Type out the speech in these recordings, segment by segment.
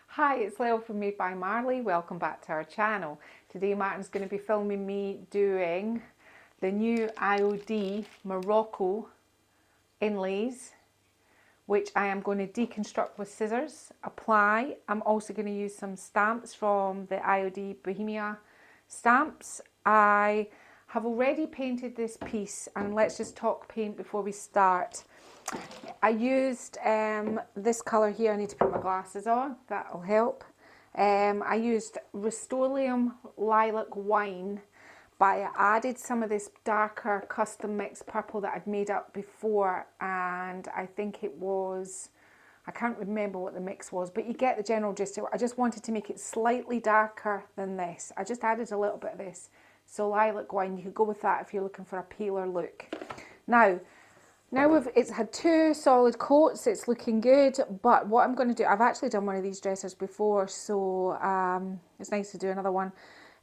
Hi, it's Lil from Made by Marley. Welcome back to our channel. Today Martin's going to be filming me doing the new IOD Morocco inlays, which I am going to deconstruct with scissors, apply. I'm also going to use some stamps from the IOD Bohemia stamps. I have already painted this piece, and let's just talk paint before we start. I used this colour here. I need to put my glasses on, that'll help. I used Rust-Oleum Lilac Wine, but I added some of this darker custom mixed purple that I'd made up before, and I think it was, I can't remember what the mix was, but you get the general gist. I just wanted to make it slightly darker than this. I just added a little bit of this. So Lilac Wine, you could go with that if you're looking for a paler look. Now it's had 2 solid coats, it's looking good, but what I'm going to do, I've actually done one of these dressers before, so it's nice to do another one.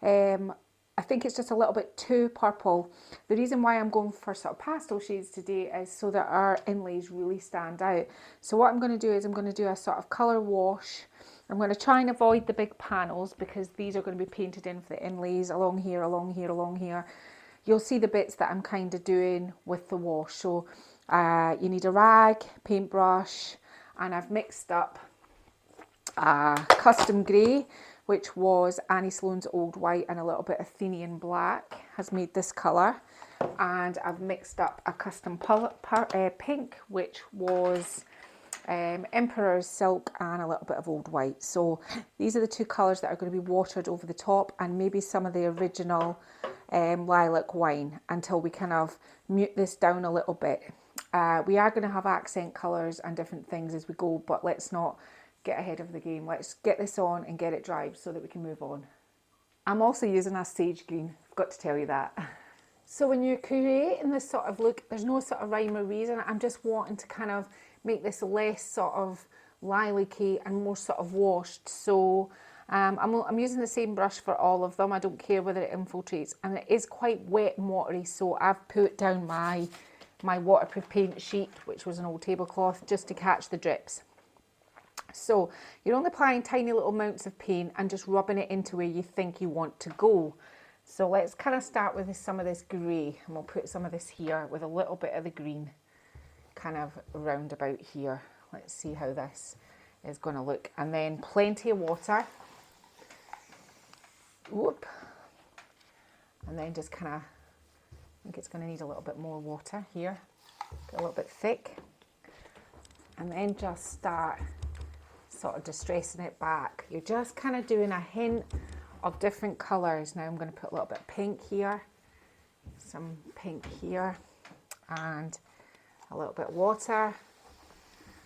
I think it's just a little bit too purple. The reason why I'm going for sort of pastel shades today is so that our inlays really stand out. So what I'm going to do is I'm going to do a sort of colour wash. I'm going to try and avoid the big panels because these are going to be painted in for the inlays along here, along here, along here. You'll see the bits that I'm kind of doing with the wash. So you need a rag, paintbrush, and I've mixed up custom grey, which was Sloan's Old White, and a little bit of Atherian Black has made this colour. And I've mixed up a custom pink, which was Emporers Silk, and a little bit of Old White. So these are the 2 colours that are going to be watered over the top, and maybe some of the original Lilac Wine until we kind of mute this down a little bit. We are going to have accent colours and different things as we go, but let's not get ahead of the game. Let's get this on and get it dried so that we can move on. I'm also using a sage green, I've got to tell you that. So when you're creating this sort of look, there's no sort of rhyme or reason. I'm just wanting to kind of make this less sort of lilac-y and more sort of washed. So I'm using the same brush for all of them. I don't care whether it infiltrates, and it is quite wet and watery, so I've put down my waterproof paint sheet, which was an old tablecloth, just to catch the drips. So you're only applying tiny little amounts of paint and just rubbing it into where you think you want to go. So let's kind of start with some of this grey, and we'll put some of this here with a little bit of the green kind of round about here. Let's see how this is going to look. And then plenty of water. Whoop. And then just kind of, I think it's going to need a little bit more water here. Get a little bit thick. And then just start sort of distressing it back. You're just kind of doing a hint of different colours. Now I'm going to put a little bit of pink here, some pink here, and a little bit of water.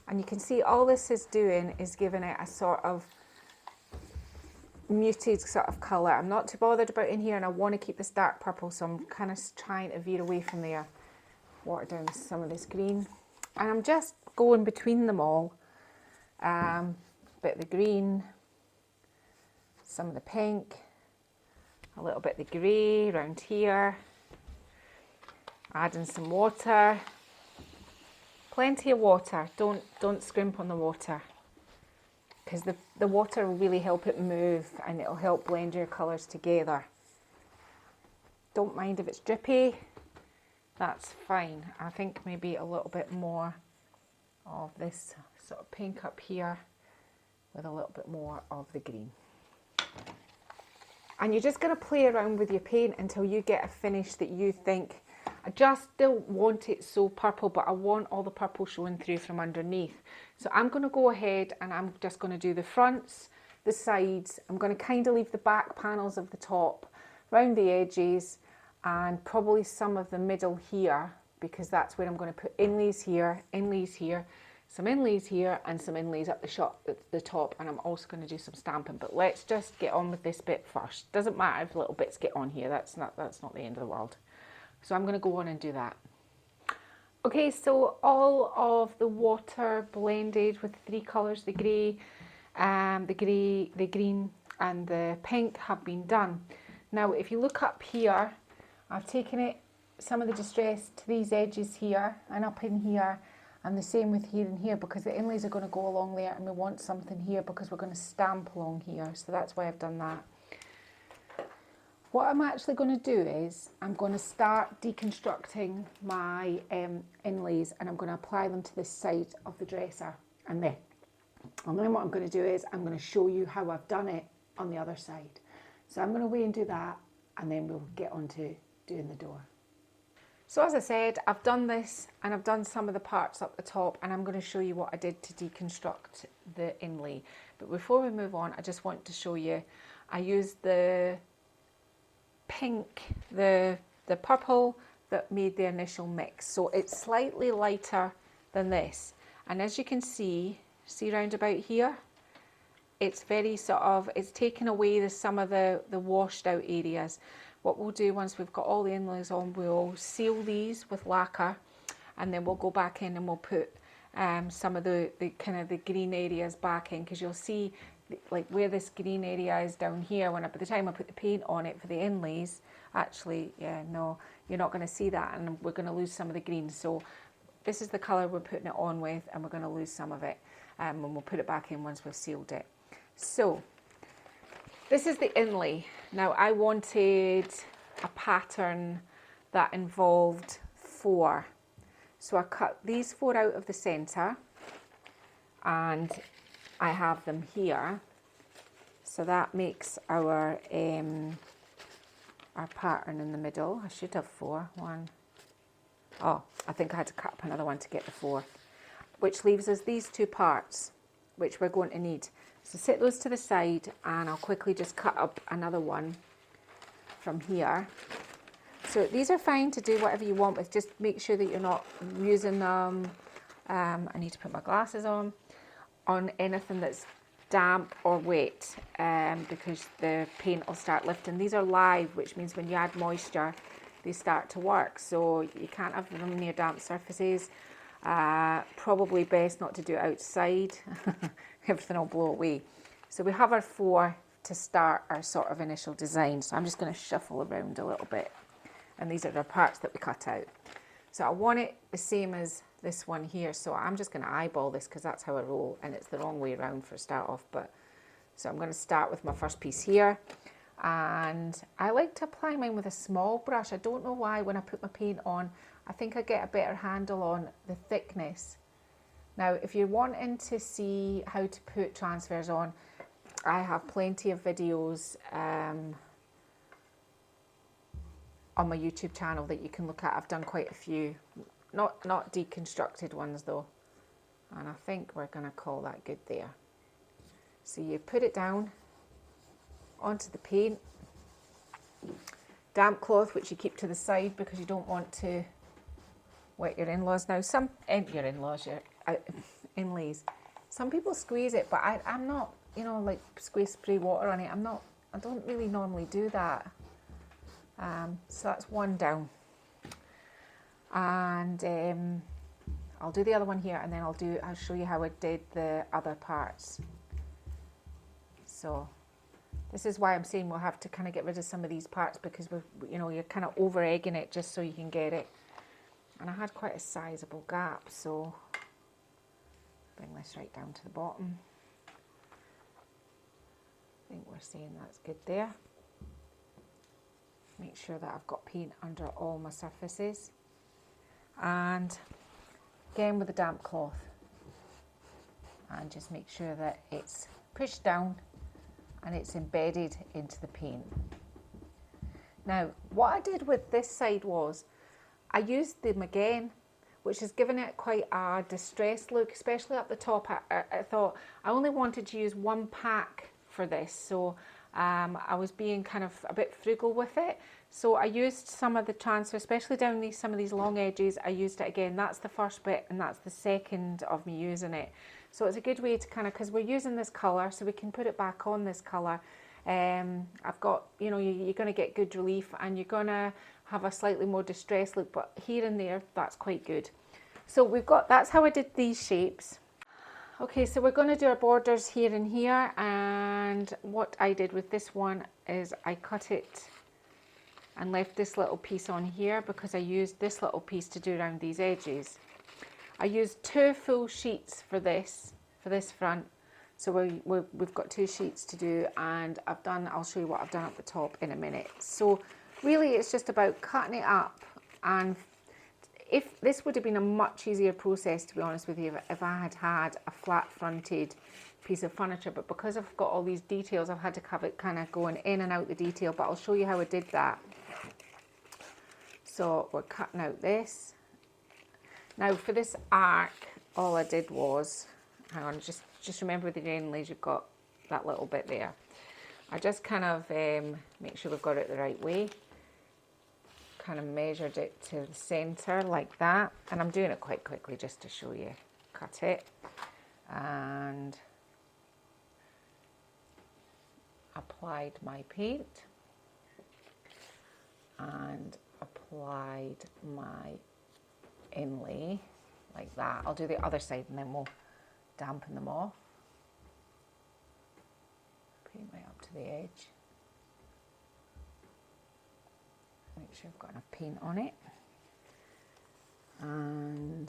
And you can see all this is doing is giving it a sort of muted sort of colour. I'm not too bothered about in here, and I want to keep this dark purple, so I'm kind of trying to veer away from there. Water down some of this green, and I'm just going between them all. Bit of the green, some of the pink, a little bit of the grey around here, adding some water, plenty of water. Don't scrimp on the water, because the water will really help it move, and it'll help blend your colours together. Don't mind if it's drippy, that's fine. I think maybe a little bit more of this sort of pink up here with a little bit more of the green. And you're just going to play around with your paint until you get a finish that you think, I just don't want it so purple, but I want all the purple showing through from underneath. So I'm going to go ahead and I'm just going to do the fronts, the sides. I'm going to kind of leave the back panels of the top, round the edges, and probably some of the middle here, because that's where I'm going to put inlays here, some inlays here, and some inlays up the top, and I'm also going to do some stamping. But let's just get on with this bit first. Doesn't matter if little bits get on here, that's not the end of the world. So I'm going to go on and do that. Okay, so all of the water blended with 3 colours, the grey, the green and the pink have been done. Now if you look up here, I've taken it some of the distress to these edges here and up in here, and the same with here and here, because the inlays are going to go along there, and we want something here because we're going to stamp along here. So that's why I've done that. What I'm actually going to do is I'm going to start deconstructing my inlays, and I'm going to apply them to this side of the dresser. And then what I'm going to do is I'm going to show you how I've done it on the other side. So I'm going to wait and do that, and then we'll get on to doing the door. So as I said, I've done this, and I've done some of the parts up the top, and I'm going to show you what I did to deconstruct the inlay. But before we move on, I just want to show you, I used the pink, the purple that made the initial mix. So it's slightly lighter than this. And as you can see round about here, it's very sort of, it's taken away some of the washed out areas. What we'll do once we've got all the inlays on, we'll seal these with lacquer, and then we'll go back in and we'll put some of the kind of the green areas back in, because you'll see like where this green area is down here, by the time I put the paint on it for the inlays, actually, yeah, no, you're not going to see that, and we're going to lose some of the green. So this is the colour we're putting it on with, and we're going to lose some of it, and we'll put it back in once we've sealed it. So this is the inlay. Now I wanted a pattern that involved 4. So I cut these 4 out of the centre, and I have them here. So that makes our pattern in the middle. I should have 4. 1. Oh, I think I had to cut up another one to get the 4th, which leaves us these 2 parts, which we're going to need. So set those to the side, and I'll quickly just cut up another one from here. So these are fine to do whatever you want with, just make sure that you're not using them, I need to put my glasses on anything that's damp or wet, because the paint will start lifting. These are live, which means when you add moisture, they start to work. So you can't have them near damp surfaces. Probably best not to do it outside. Everything will blow away. So we have our 4 to start our sort of initial design. So I'm just going to shuffle around a little bit. And these are the parts that we cut out. So I want it the same as this one here. So I'm just going to eyeball this because that's how I roll. And it's the wrong way around for a start off. So I'm going to start with my first piece here. And I like to apply mine with a small brush. I don't know why. When I put my paint on, I think I get a better handle on the thickness. Now, if you're wanting to see how to put transfers on, I have plenty of videos on my YouTube channel that you can look at. I've done quite a few, not deconstructed ones though. And I think we're going to call that good there. So you put it down onto the paint. Damp cloth, which you keep to the side because you don't want to wet your in-laws. Now your in-laws, your inlays. Some people squeeze it, but I'm not, like spray water on it. I don't really normally do that. So that's one down. And I'll do the other one here, and then I'll show you how I did the other parts. So this is why I'm saying we'll have to kind of get rid of some of these parts, because you're kind of over egging it just so you can get it. And I had quite a sizable gap, so bring this right down to the bottom. I think we're saying that's good there. Make sure that I've got paint under all my surfaces. And again with the damp cloth. And just make sure that it's pushed down and it's embedded into the paint. Now, what I did with this side was I used them again, which has given it quite a distressed look, especially up the top. I thought I only wanted to use 1 pack for this, so I was being kind of a bit frugal with it. So I used some of the transfer, especially down some of these long edges. I used it again. That's the first bit, and that's the second of me using it. So it's a good way to kind of, because we're using this colour, so we can put it back on this colour. I've got, you're going to get good relief, and you're going to have a slightly more distressed look, but here and there, that's quite good. So that's how I did these shapes. Okay, so we're going to do our borders here and here, and what I did with this one is I cut it and left this little piece on here because I used this little piece to do around these edges. I used 2 full sheets for this front. So we've got 2 sheets to do, and I'll show you what I've done at the top in a minute. So really it's just about cutting it up, and if this would have been a much easier process, to be honest with you, if I had had a flat fronted piece of furniture, but because I've got all these details, I've had to have it kind of going in and out the detail, but I'll show you how I did that. So we're cutting out this. Now for this arc, all I did was, hang on, just remember with the Inlays, you've got that little bit there. I just kind of make sure we've got it the right way. Kind of measured it to the center like that, and I'm doing it quite quickly just to show you. Cut it and applied my paint and applied my inlay like that. I'll do the other side and then we'll dampen them off. Paint right up to the edge. Make sure I've got enough paint on it, and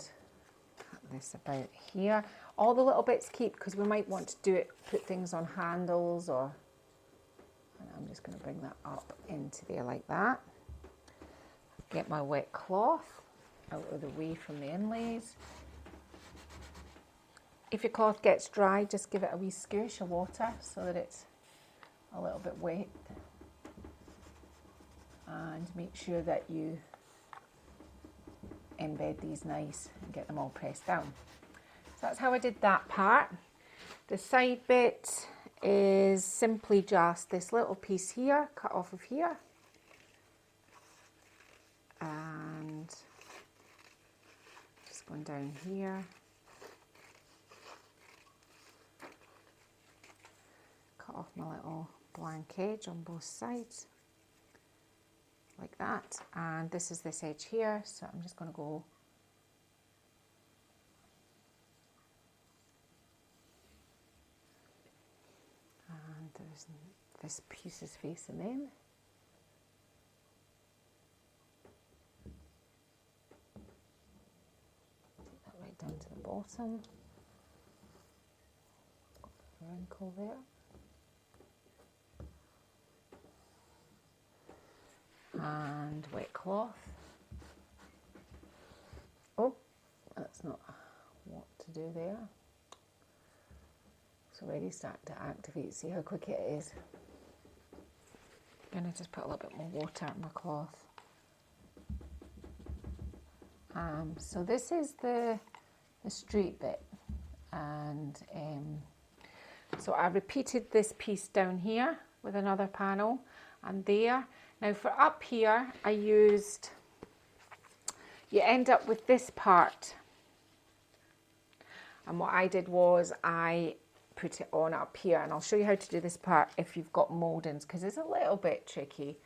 cut this about here. All the little bits keep, because we might want to do it, put things on handles, or, and I'm just going to bring that up into there like that. Get my wet cloth out of the way from the inlays. If your cloth gets dry, just give it a wee scoosh of water so that it's a little bit wet. And make sure that you embed these nice and get them all pressed down. So that's how I did that part. The side bit is simply just this little piece here, cut off of here. And just going down here. Cut off my little blank edge on both sides. Like that, and this is this edge here, so I'm just going to go and there's this piece is facing in. Take that right down to the bottom. Got a wrinkle there. And wet cloth. Oh, that's not what to do there. It's already starting to activate. See how quick it is. I'm going to just put a little bit more water on my cloth. So this is the straight bit, and so I repeated this piece down here with another panel and there. Now for up here, I used, you end up with this part, and what I did was I put it on up here, and I'll show you how to do this part if you've got mouldings, because it's a little bit tricky.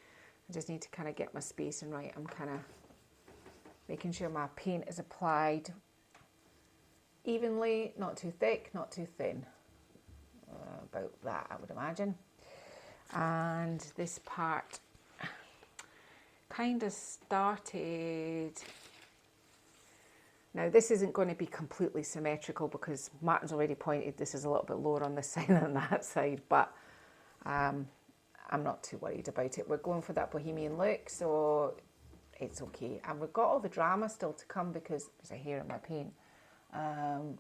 I just need to kind of get my spacing right. I'm kind of making sure my paint is applied evenly, not too thick, not too thin. About that, I would imagine. And this part kind of started. Now this isn't going to be completely symmetrical because Martin's already pointed this is a little bit lower on this side than that side, but I'm not too worried about it. We're going for that Bohemian look, so it's okay. And we've got all the drama still to come because there's a hair in my paint. No,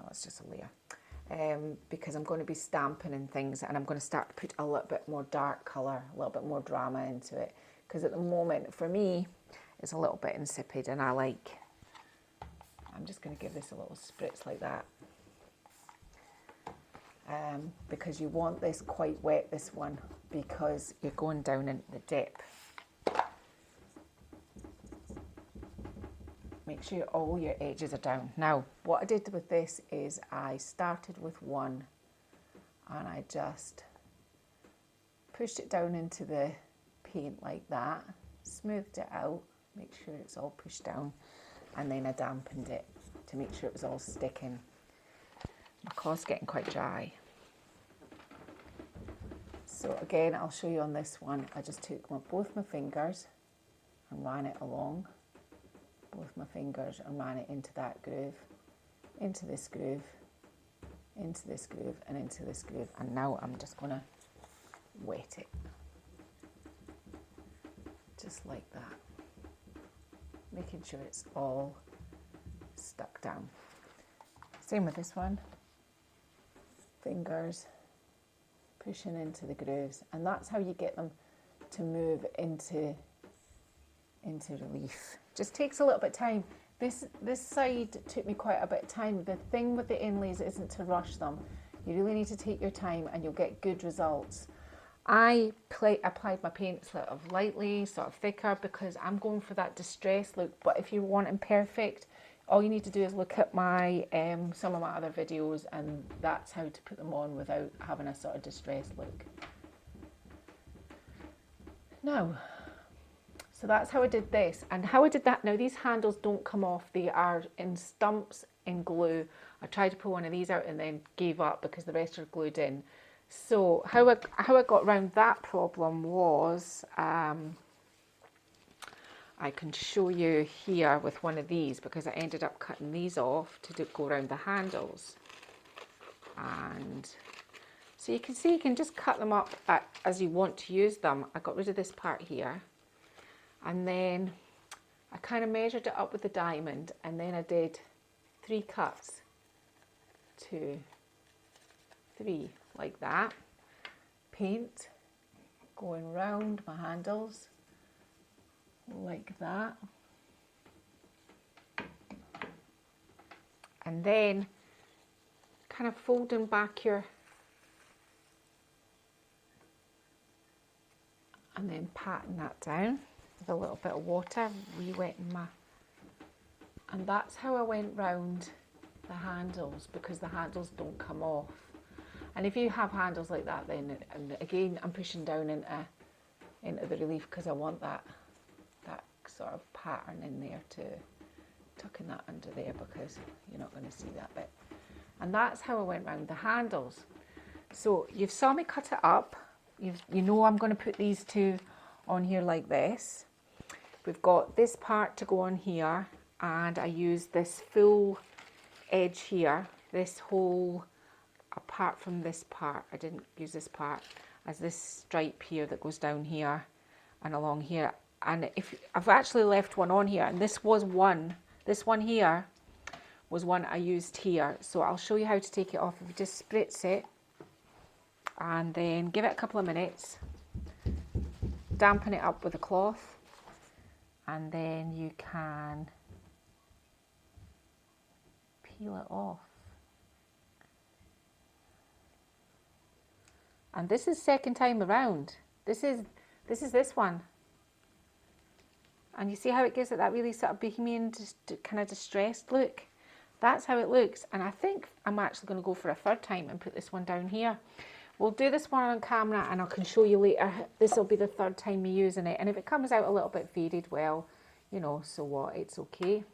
it's just a layer. Because I'm going to be stamping and things, and I'm going to start to put a little bit more dark colour, a little bit more drama into it, because at the moment for me it's a little bit insipid, and I'm just going to give this a little spritz like that, because you want this quite wet, this one, because you're going down into the dip. Make sure all your edges are down. Now, what I did with this is I started with one and I just pushed it down into the paint like that, smoothed it out, make sure it's all pushed down, and then I dampened it to make sure it was all sticking. My cloth's getting quite dry. So again, I'll show you on this one. I just took both my fingers and ran it along. Both my fingers and ran it into that groove, into this groove, into this groove, and into this groove. And now I'm just going to wet it. Just like that. Making sure it's all stuck down. Same with this one. Fingers pushing into the grooves, and that's how you get them to move into relief. Just takes a little bit of time. This side took me quite a bit of time. The thing with the inlays isn't to rush them. You really need to take your time and you'll get good results. I applied my paint sort of lightly, sort of thicker, because I'm going for that distressed look. But if you want them perfect, all you need to do is look at my some of my other videos, and that's how to put them on without having a sort of distressed look. Now, so that's how I did this, and how I did that. Now these handles don't come off, they are in stumps in glue. I tried to pull one of these out and then gave up because the rest are glued in. So how I got around that problem was, I can show you here with one of these, because I ended up cutting these off to go around the handles. And so you can see you can just cut them up as you want to use them. I got rid of this part here, and then I kind of measured it up with the diamond, and then I did 3 cuts, 2, 3, like that. Paint going round my handles like that, and then kind of folding back and then patting that down with a little bit of water, re-wetting and that's how I went round the handles, because the handles don't come off. And if you have handles like that, then, and again, I'm pushing down into the relief because I want that sort of pattern in there, to tucking that under there, because you're not going to see that bit. And that's how I went round the handles. So you've saw me cut it up. You know I'm going to put these two on here like this. We've got this part to go on here, and I use this full edge here, this whole, apart from this part, I didn't use this part, as this stripe here that goes down here and along here. And if I've actually left one on here, and this one here was one I used here. So I'll show you how to take it off. If you just spritz it and then give it a couple of minutes, dampen it up with a cloth, and then you can peel it off. And this is second time around. This is this one. And you see how it gives it that really sort of Bohemian, kind of distressed look? That's how it looks. And I think I'm actually going to go for a third time and put this one down here. We'll do this one on camera, and I can show you later. This will be the third time me using it. And if it comes out a little bit faded, well, you know, so what? It's okay.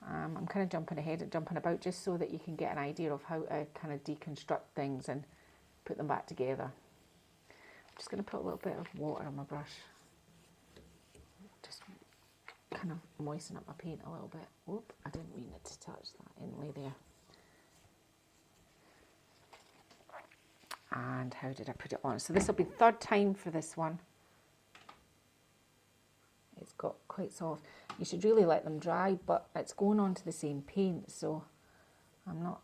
I'm kind of jumping ahead and jumping about just so that you can get an idea of how to kind of deconstruct things and put them back together. I'm just going to put a little bit of water on my brush. Just kind of moisten up my paint a little bit. Oop, I didn't mean it to touch that inlay there. And how did I put it on? So this will be third time for this one. It's got quite soft. You should really let them dry, but it's going on to the same paint, so I'm not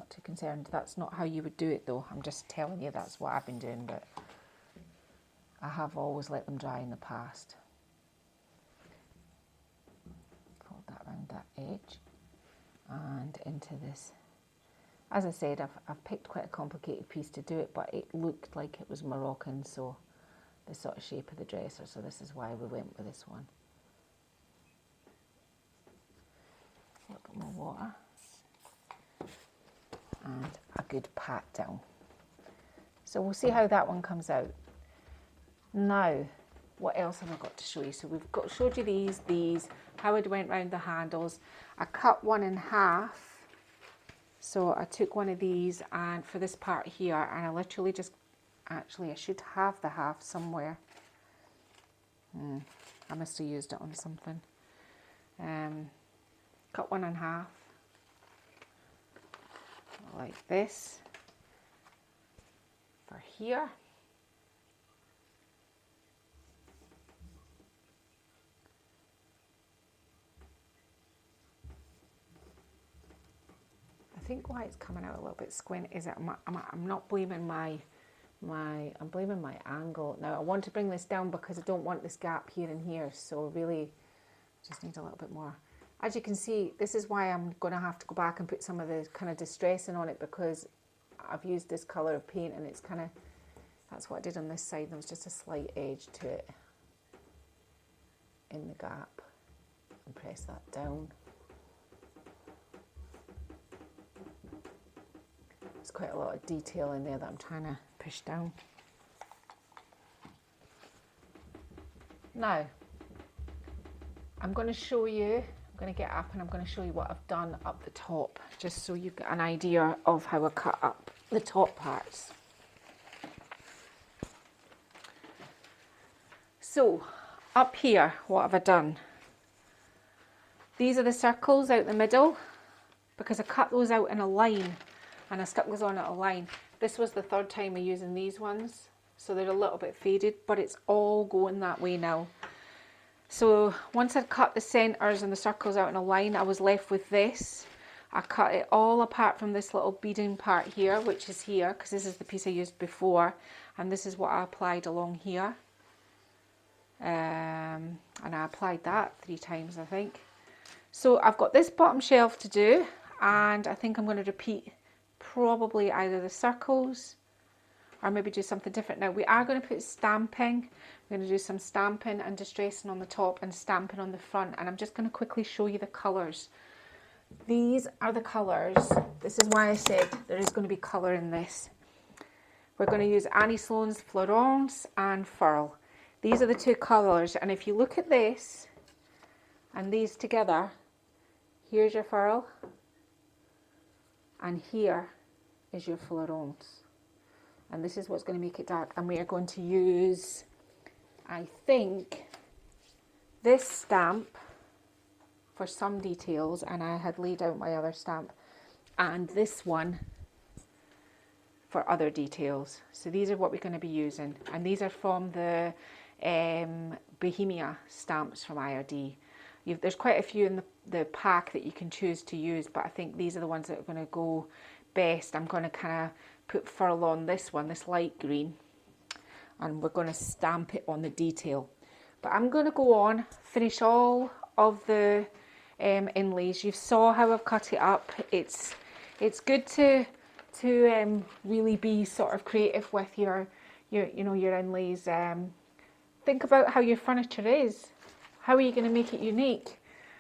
too concerned. That's not how you would do it though. I'm just telling you that's what I've been doing, but I have always let them dry in the past. Fold that around that edge and into this. As I said, I've picked quite a complicated piece to do it, but it looked like it was Moroccan, so the sort of shape of the dresser, so this is why we went with this one. A little bit more water. And a good pat down. So we'll see how that one comes out. Now, what else have I got to show you? So we've showed you these, how I went round the handles. I cut one in half. So I took one of these, and for this part here, and I literally just actually. I should have the half somewhere. I must have used it on something. Cut one in half, like this, for here. I think why it's coming out a little bit squint is that I'm not blaming I'm blaming my angle. Now I want to bring this down because I don't want this gap here and here, so really just need a little bit more. As you can see, this is why I'm going to have to go back and put some of the kind of distressing on it, because I've used this colour of paint and it's kind of, that's what I did on this side. There was just a slight edge to it in the gap, and press that down. There's quite a lot of detail in there that I'm trying to push down. Now, I'm going to show you, I'm going to get up and I'm going to show you what I've done up the top, just so you've got an idea of how I cut up the top parts. So, up here, what have I done? These are the circles out the middle, because I cut those out in a line and I stuck those on at a line. This was the third time of using these ones, so they're a little bit faded, but it's all going that way now. So once I'd cut the centres and the circles out in a line, I was left with this. I cut it all apart from this little beading part here, which is here, because this is the piece I used before, and this is what I applied along here. And I applied that 3 times, I think. So I've got this bottom shelf to do, and I think I'm going to repeat probably either the circles or maybe do something different. Now we are going to put stamping. We're going to do some stamping and distressing on the top and stamping on the front, and I'm just going to quickly show you the colours. These are the colours. This is why I said there is going to be colour in this. We're going to use Annie Sloan's Florence and Furl. These are the 2 colours, and if you look at this and these together, here's your Furl and here is your Florence, and this is what's going to make it dark. And we are going to use, I think, this stamp for some details, and I had laid out my other stamp, and this one for other details. So these are what we're going to be using, and these are from the Bohemia stamps from IRD. There's quite a few in the pack that you can choose to use, but I think these are the ones that are going to go best. I'm going to kind of put Furl on this one, this light green, and we're going to stamp it on the detail. But I'm going to go on, finish all of the inlays. You saw how I've cut it up. It's good to really be sort of creative with your inlays. Think about how your furniture is. How are you going to make it unique?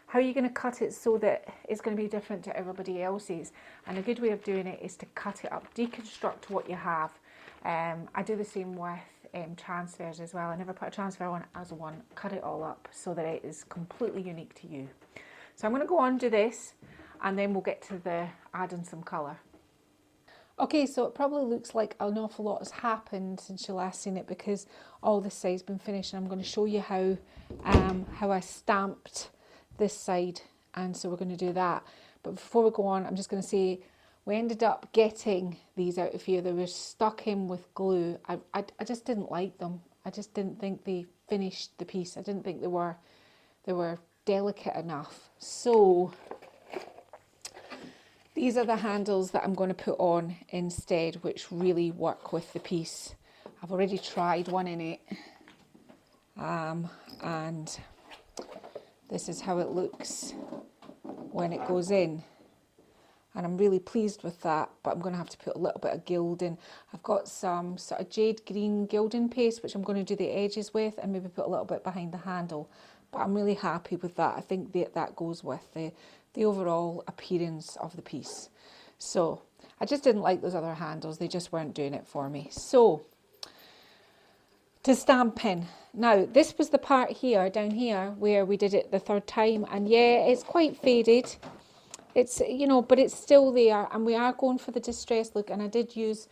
How are you going to cut it so that it's going to be different to everybody else's? And a good way of doing it is to cut it up, deconstruct what you have. I do the same with transfers as well. I never put a transfer on as one, cut it all up so that it is completely unique to you. So I'm going to go on, do this, and then we'll get to the adding some colour. Okay, so it probably looks like an awful lot has happened since you last seen it, because all this side's been finished, and I'm going to show you how I stamped this side, and so we're going to do that. But before we go on, I'm just going to say we ended up getting these out of here. They were stuck in with glue. I just didn't like them. I just didn't think they finished the piece. I didn't think they were delicate enough. So these are the handles that I'm going to put on instead, which really work with the piece. I've already tried one in it, and this is how it looks when it goes in, and I'm really pleased with that. But I'm going to have to put a little bit of gilding. I've got some sort of jade green gilding paste, which I'm going to do the edges with, and maybe put a little bit behind the handle. But I'm really happy with that. I think that goes with the overall appearance of the piece. So I just didn't like those other handles. They just weren't doing it for me. So to stamping. Now this was the part here, down here, where we did it the third time, and yeah, it's quite faded. It's, but it's still there, and we are going for the distressed look, and I did use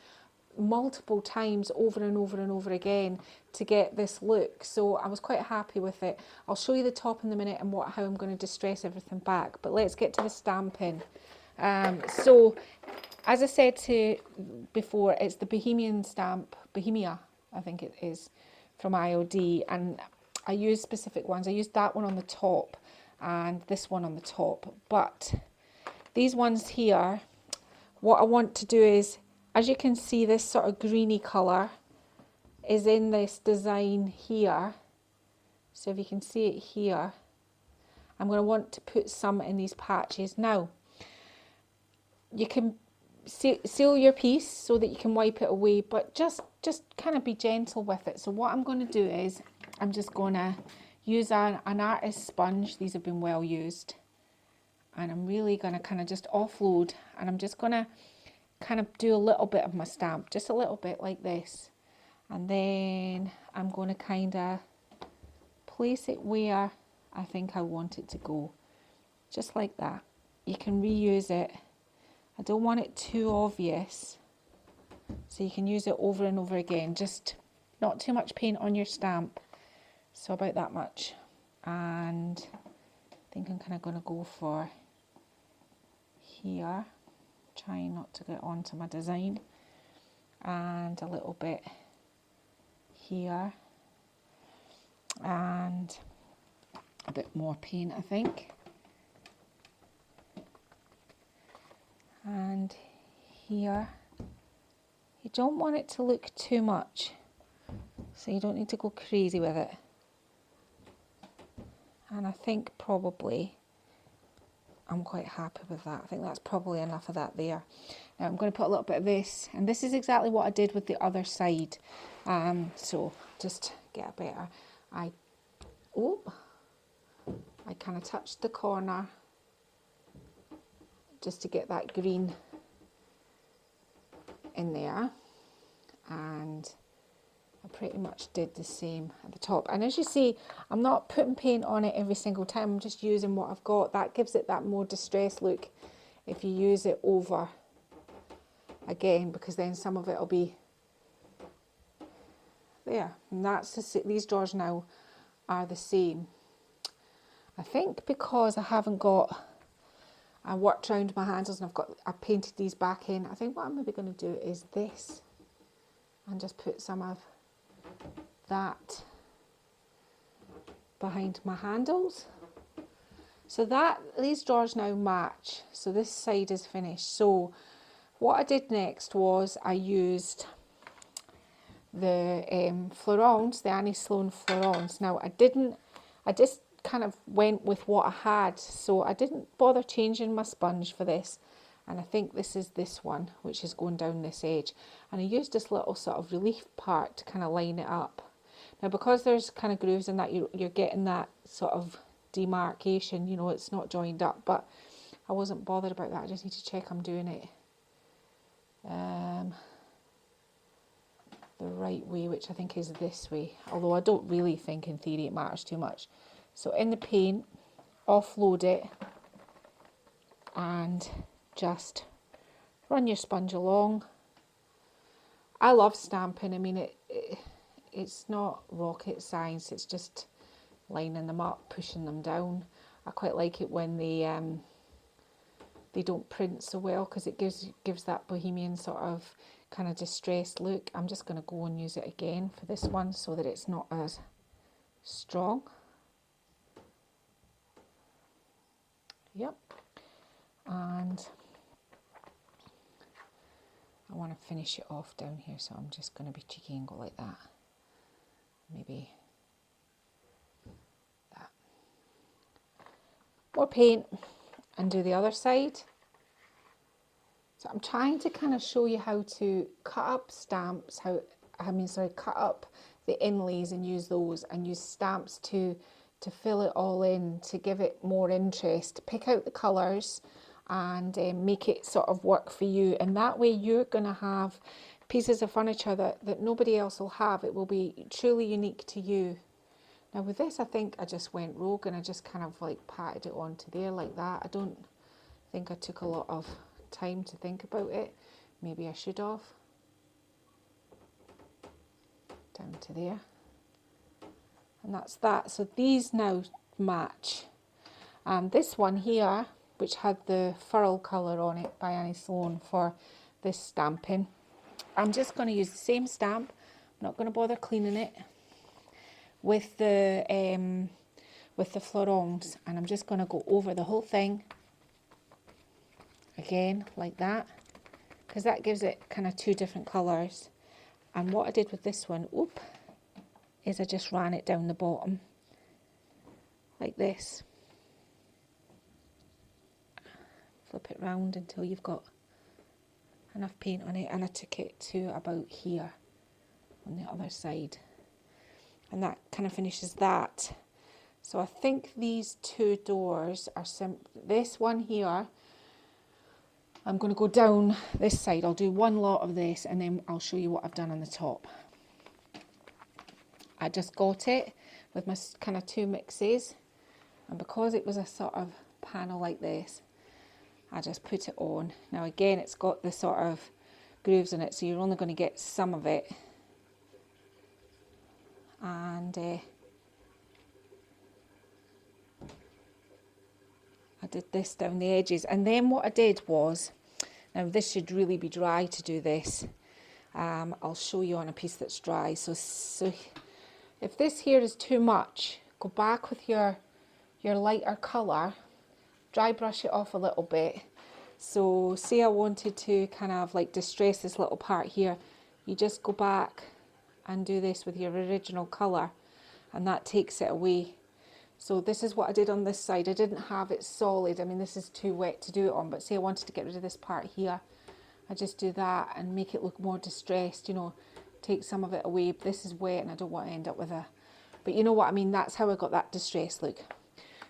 multiple times over and over and over again to get this look, so I was quite happy with it. I'll show you the top in a minute and how I'm going to distress everything back, but let's get to the stamping. So as I said before, it's the Bohemian stamp, Bohemia I think it is, from IOD, and I use specific ones. I used that one on the top and this one on the top, but these ones here, what I want to do is, as you can see, this sort of greeny colour is in this design here. So if you can see it here, I'm going to want to put some in these patches. Now, you can seal your piece so that you can wipe it away, but just kind of be gentle with it. So what I'm going to do is, I'm just going to use an artist sponge. These have been well used. And I'm really going to kind of just offload, and I'm just going to kind of do a little bit of my stamp, just a little bit like this. And then I'm going to kind of place it where I think I want it to go, just like that. You can reuse it. I don't want it too obvious, so you can use it over and over again. Just not too much paint on your stamp, so about that much. And I think I'm kind of going to go for here, trying not to get onto my design, and a little bit here, and a bit more paint I think, and here. You don't want it to look too much, so you don't need to go crazy with it. And I think probably I'm quite happy with that. I think that's probably enough of that there. Now I'm going to put a little bit of this, and this is exactly what I did with the other side. So just get a better. I kind of touched the corner just to get that green in there, and I pretty much did the same at the top. And as you see, I'm not putting paint on it every single time, I'm just using what I've got. That gives it that more distressed look if you use it over again, because then some of it will be there. And that's these drawers now are the same. I think because I worked around my handles and I painted these back in, I think what I'm maybe going to do is this, and just put some of that behind my handles, so that these drawers now match. So this side is finished. So what I did next was I used the Florence, the Annie Sloan Florence. Now I just kind of went with what I had, so I didn't bother changing my sponge for this. And I think this is this one, which is going down this edge. And I used this little sort of relief part to kind of line it up. Now, because there's kind of grooves in that, you're getting that sort of demarcation, you know, it's not joined up. But I wasn't bothered about that. I just need to check I'm doing it the right way, which I think is this way. Although I don't really think in theory it matters too much. So in the paint, offload it, and just run your sponge along. I love stamping. I mean, it's not rocket science. It's just lining them up, pushing them down. I quite like it when they don't print so well, because it gives that Bohemian sort of kind of distressed look. I'm just going to go and use it again for this one so that it's not as strong. Yep. And I want to finish it off down here, so I'm just going to be cheeky and go like that. Maybe that. More paint and do the other side. So I'm trying to kind of show you how to cut up stamps, cut up the inlays and use those, and use stamps to fill it all in, to give it more interest. Pick out the colours and make it sort of work for you, and that way you're going to have pieces of furniture that nobody else will have. It will be truly unique to you. Now with this, I think I just went rogue and I just kind of like patted it onto there like that. I don't think I took a lot of time to think about it. Maybe I should have. down to there. And that's that. So these now match. This one here, which had the Furl colour on it by Annie Sloan for this stamping, I'm just going to use the same stamp. I'm not going to bother cleaning it with the Florence, and I'm just going to go over the whole thing again like that, because that gives it kind of two different colours. And what I did with this one, is I just ran it down the bottom like this. Flip it round until you've got enough paint on it, and I took it to about here on the other side, and that kind of finishes that. So I think these two doors are this one here, I'm going to go down this side. I'll do one lot of this and then I'll show you what I've done on the top. I just got it with my kind of two mixes, and because it was a sort of panel like this, I just put it on. Now again, it's got the sort of grooves in it, so you're only going to get some of it. And I did this down the edges. And then what I did was, now this should really be dry to do this. I'll show you on a piece that's dry. So if this here is too much, go back with your lighter colour, dry brush it off a little bit. So say I wanted to kind of like distress this little part here, you just go back and do this with your original colour, and that takes it away. So this is what I did on this side. I didn't have it solid. I mean, this is too wet to do it on, but say I wanted to get rid of this part here, I just do that and make it look more distressed, you know, take some of it away. This is wet and I don't want to end up with but you know what I mean, that's how I got that distressed look.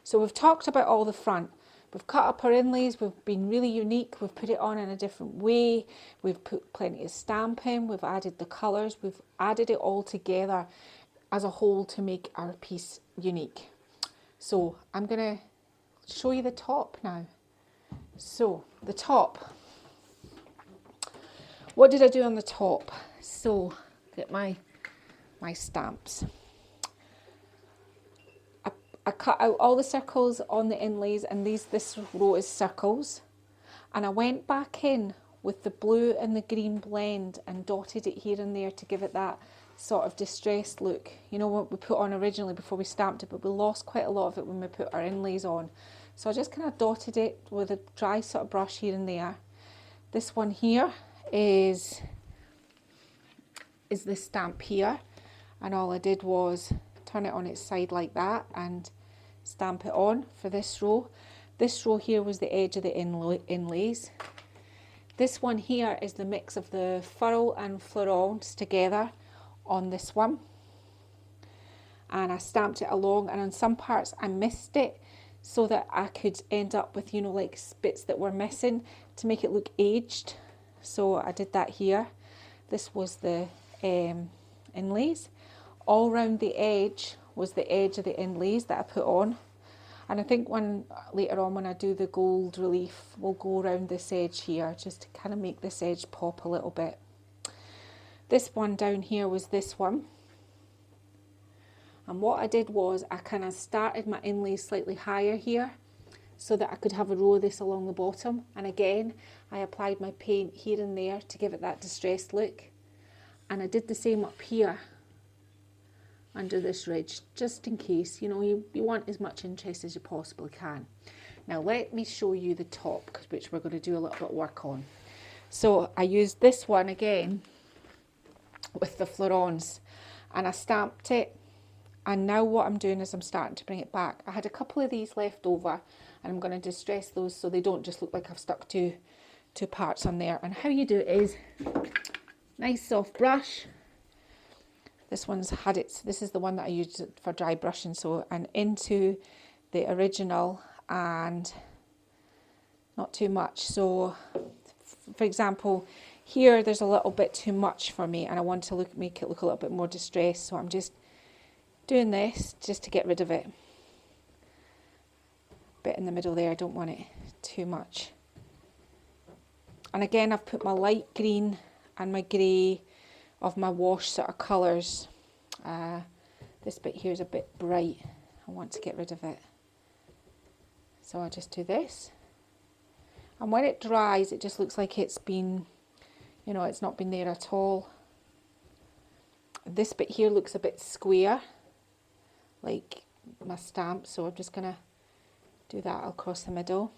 So we've talked about all the front. We've cut up our inlays, we've been really unique, we've put it on in a different way, we've put plenty of stamping, we've added the colours, we've added it all together as a whole to make our piece unique. So I'm going to show you the top now. So the top, what did I do on the top? So get my stamps. I cut out all the circles on the inlays, and this row is circles, and I went back in with the blue and the green blend and dotted it here and there to give it that sort of distressed look. You know what we put on originally before we stamped it, but we lost quite a lot of it when we put our inlays on. So I just kind of dotted it with a dry sort of brush here and there. This one here is this stamp here, and all I did was turn it on its side like that and stamp it on for this row. This row here was the edge of the inlays. This one here is the mix of the Furl and Florence together on this one, and I stamped it along, and on some parts I missed it so that I could end up with, you know, like bits that were missing to make it look aged. So I did that here. This was the inlays. All round the edge was the edge of the inlays that I put on, and I think later on when I do the gold relief, we'll go around this edge here just to kind of make this edge pop a little bit. This one down here was this one, and what I did was I kind of started my inlays slightly higher here so that I could have a row of this along the bottom, and again I applied my paint here and there to give it that distressed look, and I did the same up here under this ridge, just in case, you know, you want as much interest as you possibly can. Now let me show you the top, which we're going to do a little bit of work on. So I used this one again with the Florence, and I stamped it, and now what I'm doing is I'm starting to bring it back. I had a couple of these left over, and I'm going to distress those so they don't just look like I've stuck two parts on there. And how you do it is nice soft brush. This one's had it, this is the one that I used for dry brushing, so, and into the original, and not too much. So for example, here there's a little bit too much for me, and I want to make it look a little bit more distressed, so I'm just doing this just to get rid of it. Bit in the middle there, I don't want it too much. And again, I've put my light green and my grey of my wash sort of colours This bit here is a bit bright. I want to get rid of it. So I just do this. And when it dries, it just looks like it's been, you know, it's not been there at all. This bit here looks a bit square, like my stamp, so I'm just going to do that across the middle.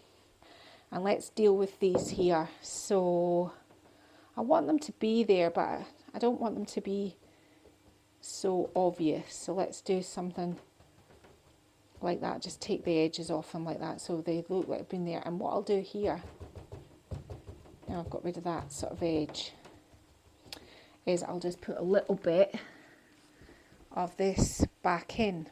And let's deal with these here. So I want them to be there, but I don't want them to be so obvious. So let's do something like that. Just take the edges off them like that so they look like they've been there. And what I'll do here, now I've got rid of that sort of edge, is I'll just put a little bit of this back in.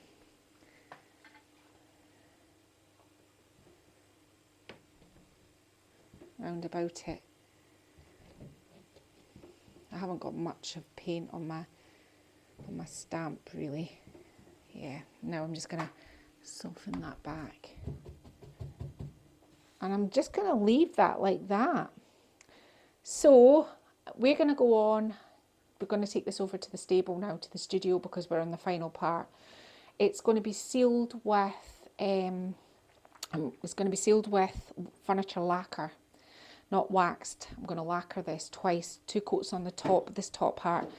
Round about it. I haven't got much of paint on my stamp really. Yeah, now I'm just going to soften that back. And I'm just going to leave that like that. So we're going to go on, we're going to take this over to the stable now, to the studio, because we're on the final part. It's going to be sealed with, furniture lacquer, not waxed. I'm going to lacquer this twice, 2 coats on the top, this top part,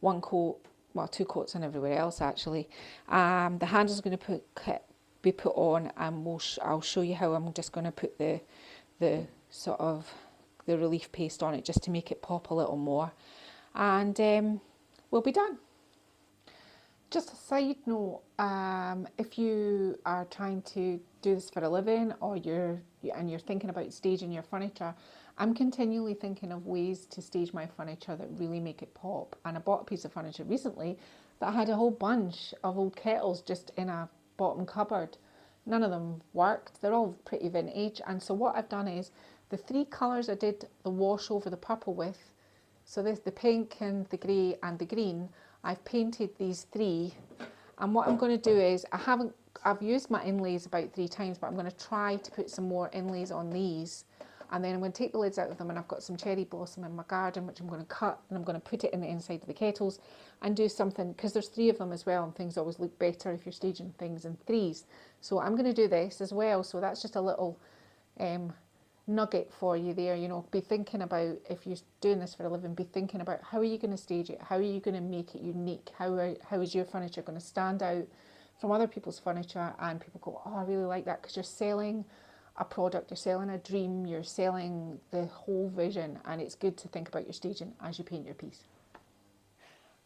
1 coat, well 2 coats on everywhere else actually. The handles are going to be put on, and I'll show you how I'm just going to put the sort of the relief paste on it just to make it pop a little more, and we'll be done. Just a side note, if you are trying to do this for a living, or you're thinking about staging your furniture, I'm continually thinking of ways to stage my furniture that really make it pop. And I bought a piece of furniture recently that had a whole bunch of old kettles just in a bottom cupboard. None of them worked. They're all pretty vintage. And so what I've done is, the 3 colours I did the wash over the purple with, so there's the pink and the grey and the green, I've painted these 3, and what I'm going to do is, I've used my inlays about 3 times, but I'm going to try to put some more inlays on these, and then I'm going to take the lids out of them, and I've got some cherry blossom in my garden which I'm going to cut, and I'm going to put it in the inside of the kettles and do something, because there's 3 of them as well, and things always look better if you're staging things in 3s. So I'm going to do this as well, so that's just a little nugget for you there. You know, be thinking about, if you're doing this for a living, be thinking about how are you going to stage it, how are you going to make it unique, how is your furniture going to stand out from other people's furniture, and people go, oh, I really like that, because you're selling a product, you're selling a dream, you're selling the whole vision, and it's good to think about your staging as you paint your piece.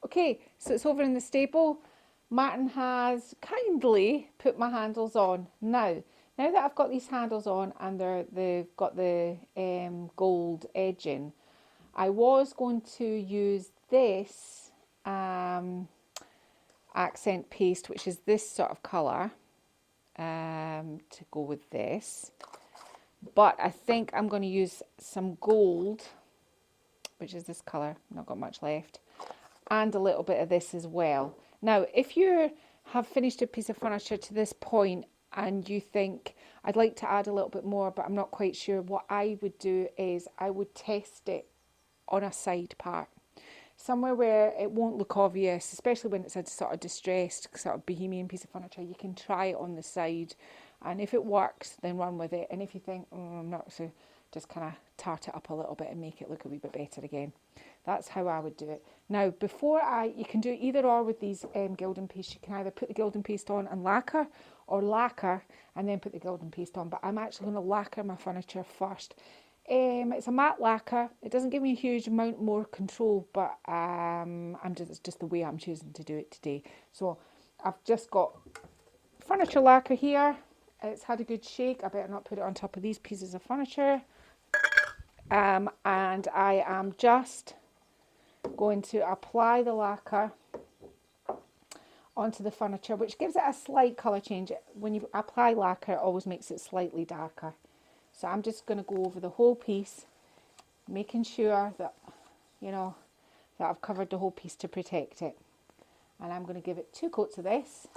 Okay, so it's over in the stable. Martin has kindly put my handles on. Now that I've got these handles on and they've got the gold edging, I was going to use this accent paste, which is this sort of colour, to go with this. But I think I'm going to use some gold, which is this colour, not got much left, and a little bit of this as well. Now, if you have finished a piece of furniture to this point, and you think, I'd like to add a little bit more, but I'm not quite sure, what I would do is I would test it on a side part, somewhere where it won't look obvious, especially when it's a sort of distressed, sort of bohemian piece of furniture. You can try it on the side, and if it works, then run with it. And if you think, I'm not, so just kind of tart it up a little bit and make it look a wee bit better again. That's how I would do it. Now, you can do either or with these gilding paste. You can either put the gilding paste on and lacquer, or lacquer and then put the gilding paste on. But I'm actually going to lacquer my furniture first. It's a matte lacquer. It doesn't give me a huge amount more control, but it's just the way I'm choosing to do it today. So I've just got furniture lacquer here. It's had a good shake. I better not put it on top of these pieces of furniture. And I am just going to apply the lacquer onto the furniture, which gives it a slight colour change. When you apply lacquer, it always makes it slightly darker. So I'm just going to go over the whole piece, making sure that, you know, that I've covered the whole piece to protect it. And I'm going to give it 2 coats of this,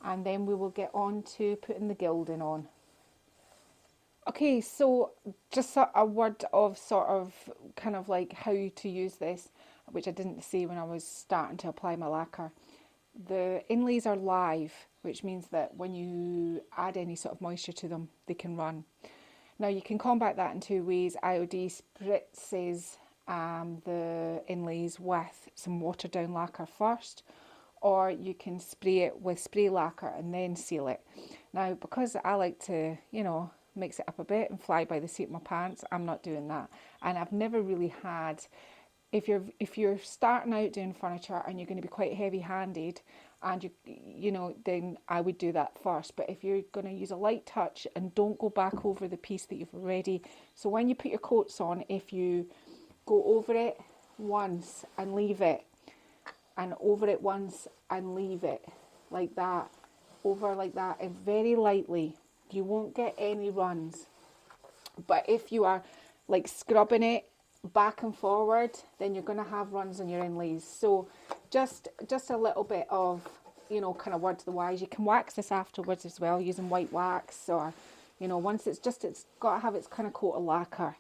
and then we will get on to putting the gilding on. Okay, so just a word of sort of kind of like how to use this, which I didn't say when I was starting to apply my lacquer. the inlays are live, which means that when you add any sort of moisture to them, they can run. Now you can combat that in two ways. IOD spritzes the inlays with some watered down lacquer first, or you can spray it with spray lacquer and then seal it. Now, because I like to, you know, mix it up a bit and fly by the seat of my pants, I'm not doing that. And I've never really had, if you're starting out doing furniture and you're going to be quite heavy-handed, and you know, then I would do that first. But if you're going to use a light touch, and don't go back over the piece that you've already, so when you put your coats on, if you go over it once and leave it, and over it once and leave it, like that, over like that, and very lightly, you won't get any runs. But if you are like scrubbing it back and forward, then you're going to have runs on your inlays. So just a little bit of, you know, kind of word to the wise. You can wax this afterwards as well using white wax, or, you know, once it's got to have its kind of coat of lacquer.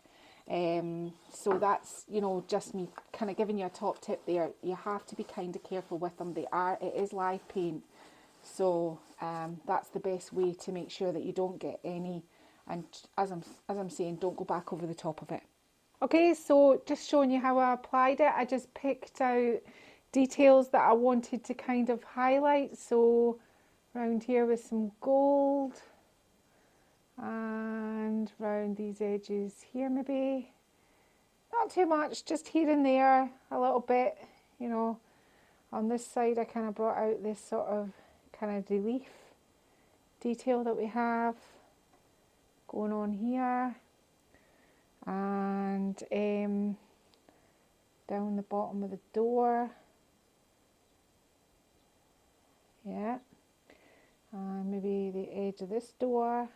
So that's, you know, just me kind of giving you a top tip there. You have to be kind of careful with them. It is live paint. So that's the best way to make sure that you don't get any, and as I'm saying, don't go back over the top of it. Okay, so just showing you how I applied it. I just picked out details that I wanted to kind of highlight. So around here with some gold, and round these edges here maybe. Not too much, just here and there a little bit, you know. On this side I kind of brought out this sort of kind of relief detail that we have going on here, and down the bottom of the door, yeah, and maybe the edge of this door,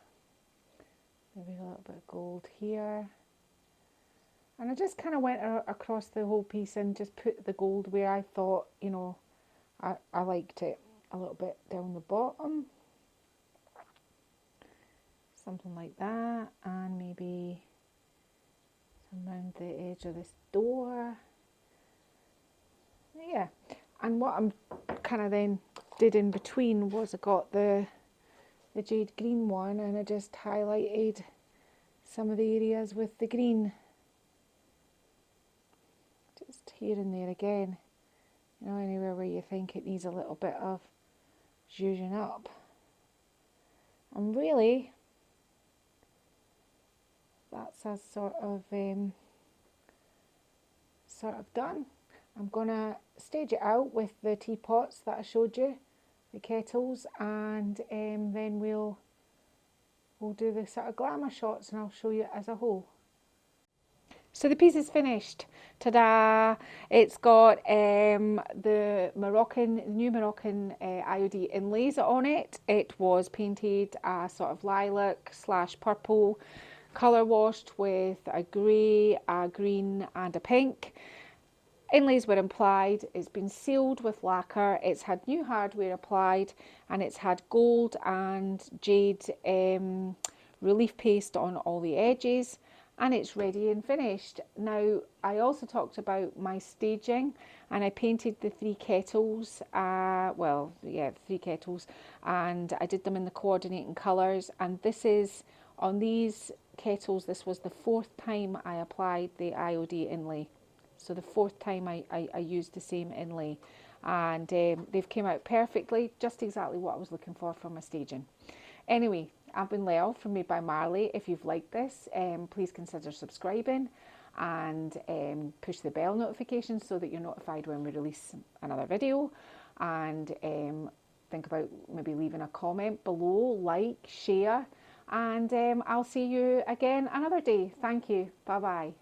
maybe a little bit of gold here. And I just kind of went across the whole piece and just put the gold where I thought, you know, I liked it. A little bit down the bottom, something like that, and maybe some around the edge of this door. Yeah, and what I'm kind of then did in between was I got the jade green one, and I just highlighted some of the areas with the green, just here and there again, you know, anywhere where you think it needs a little bit of zhuzhing up. And really that's a sort of done. I'm gonna stage it out with the teapots that I showed you, the kettles, and then we'll do the sort of glamour shots, and I'll show you it as a whole. So the piece is finished. Ta-da! It's got the new Moroccan IOD inlays on it. It was painted a sort of lilac / purple, colour washed with a grey, a green and a pink. Inlays were applied. It's been sealed with lacquer. It's had new hardware applied, and it's had gold and jade relief paste on all the edges. And it's ready and finished. Now, I also talked about my staging, and I painted the three kettles, three kettles, and I did them in the coordinating colours. And this is, on these kettles, this was the 4th time I applied the IOD inlay. So the 4th time I used the same inlay, and they've came out perfectly, just exactly what I was looking for my staging. Anyway, I've been Lel from Made by Marley. If you've liked this, please consider subscribing, and push the bell notification so that you're notified when we release another video. And think about maybe leaving a comment below, like, share, and I'll see you again another day. Thank you. Bye bye.